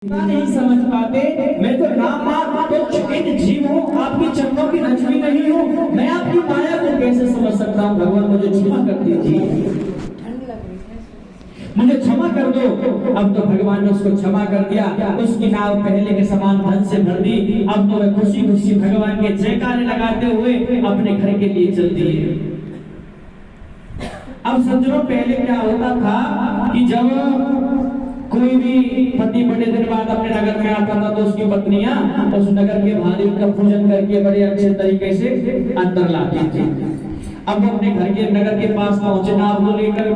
नहीं समझ पाते। मैं तो नाम तो इन जीवों आपकी चरणों की रचनी नहीं हूँ। मैं आपकी माया को कैसे समझ सकता हूँ। भगवान मुझे क्षमा कर दीजिए, मुझे क्षमा कर दो। अब तो भगवान ने उसको क्षमा कर दिया। उसकी नाव पहले के समान धन से भर दी। अब तो वह खुशी खुशी भगवान के जयकारे लगाते हुए अपने घर के लिए चलती है। अब सज्जनों, पहले क्या होता था कि जब कोई भी पति बड़े दिन बाद अपने नगर में आता था तो उसकी पत्नियां उस नगर के भारी का पूजन करके बड़े अच्छे तरीके से अंदर लाती थी। अब वो अपने घर के नगर के पास पहुंचे, नाव को लेकर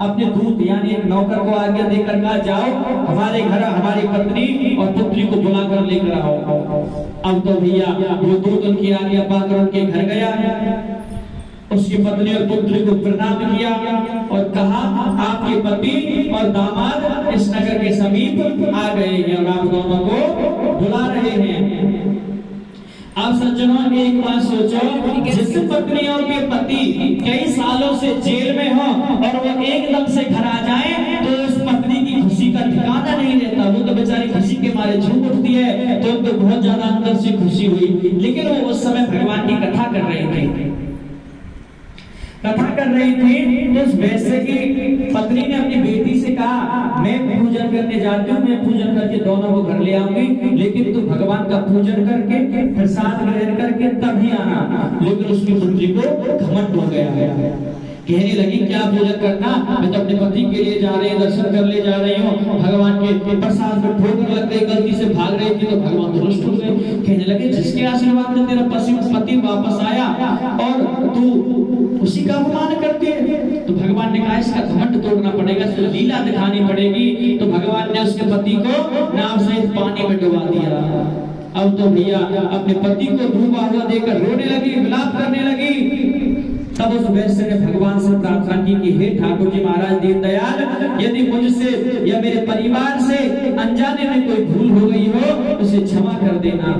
अपने दूत यानी एक नौकर को आज्ञा देकर कहा, जाओ हमारे घर हमारी पत्नी और पुत्री को बुलाकर लेकर आओ। अब तो भैया वो दूत उनकी आज्ञा पाकर उनके घर गया, उसकी पत्नी और पुत्री को प्रणाम किया और कहा, आपके पति और दामाद इस नगर के समीप आ गए हैं और आप दोनों को बुला रहे हैं। आप सज्जनों, एक बात सोचो, जिस पत्नी और के पति कई सालों से जेल में हो और वो एकदम से घर आ जाए तो उस पत्नी की खुशी का ठिकाना नहीं रहता। वो तो बेचारी खुशी के मारे झूम उठती है। तो उनको बहुत ज्यादा अंदर से खुशी हुई, लेकिन वो उस समय भगवान की कथा कर रही थी। तो उस वैश्य की पत्नी ने अपनी बेटी से कहा, मैं पूजन करने जाती हूँ, मैं पूजन करके दोनों को घर ले आऊंगी, लेकिन तू भगवान का पूजन करके प्रसाद ग्रहण करके तभी आना। लेकिन उसकी पुत्री को घमंड हो गया है। कहने लगी, क्या पूजन करना, मैं तो अपने पति के लिए जा रही, दर्शन कर ले जा रही हूँ। भगवान के प्रसाद में ठोकर लग गई, गलती से भाग रही थी तो भगवान रुष्ट हो गए। कहने लगे, जिसके आशीर्वाद से तेरा पति वापस आया और तू उसी का अपमान करती है। तो भगवान ने कहा, इसका घमंड तोड़ना पड़ेगा, इसको लीला दिखानी पड़ेगी। तो भगवान ने उसके पति को नाव सहित पानी में डुबा दिया। अब तो भैया अपने पति को डूबा हुआ देखकर रोने लगी, विलाप करने लगी। तब उस वैश्य ने भगवान से प्रार्थना की कि हे ठाकुर जी महाराज दीनदयाल, यदि मुझसे या मेरे परिवार से अनजाने में कोई भूल हो गई हो उसे क्षमा कर देना।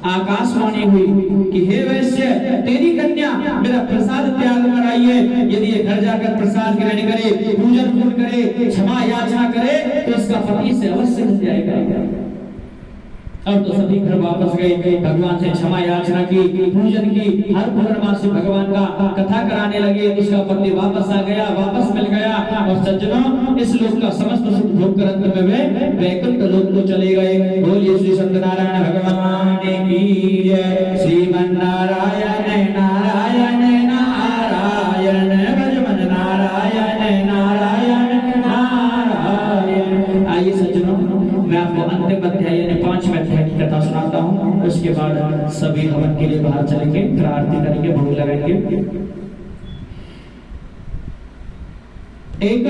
आकाशवाणी हुई कि हे वैश्य, तेरी कन्या मेरा प्रसाद त्याग कर आई है। यदि ये घर जाकर प्रसाद ग्रहण करे, पूजन पूर्ण करे, क्षमा याचना करे तो उसका पति से अवश्य मिल जाएगा। अब तो सभी घर वापस गए, भगवान से क्षमा याचना की, पूजन की, हर पूर्णमासी भगवान का कथा कराने लगे। उसका पति वापस आ गया, वापस मिल गया और सज्जनों, इस लोक का समस्त सुख भोग कर अंत में वे वैकुंठ लोक को चले गए। बोलिए श्री सत्यनारायण भगवान की जय। श्रीमन्नारायण नारायण नारायण भजमन नारायण नारायण नारायण। आइए सज्जनों, मैं आपको अंतिम अध्याय यानी 5वें अध्याय की कथा सुनाता हूँ। उसके बाद सभी हवन के लिए बाहर चलेंगे, फिर आरती करेंगे, भोग लगाएंगे। एक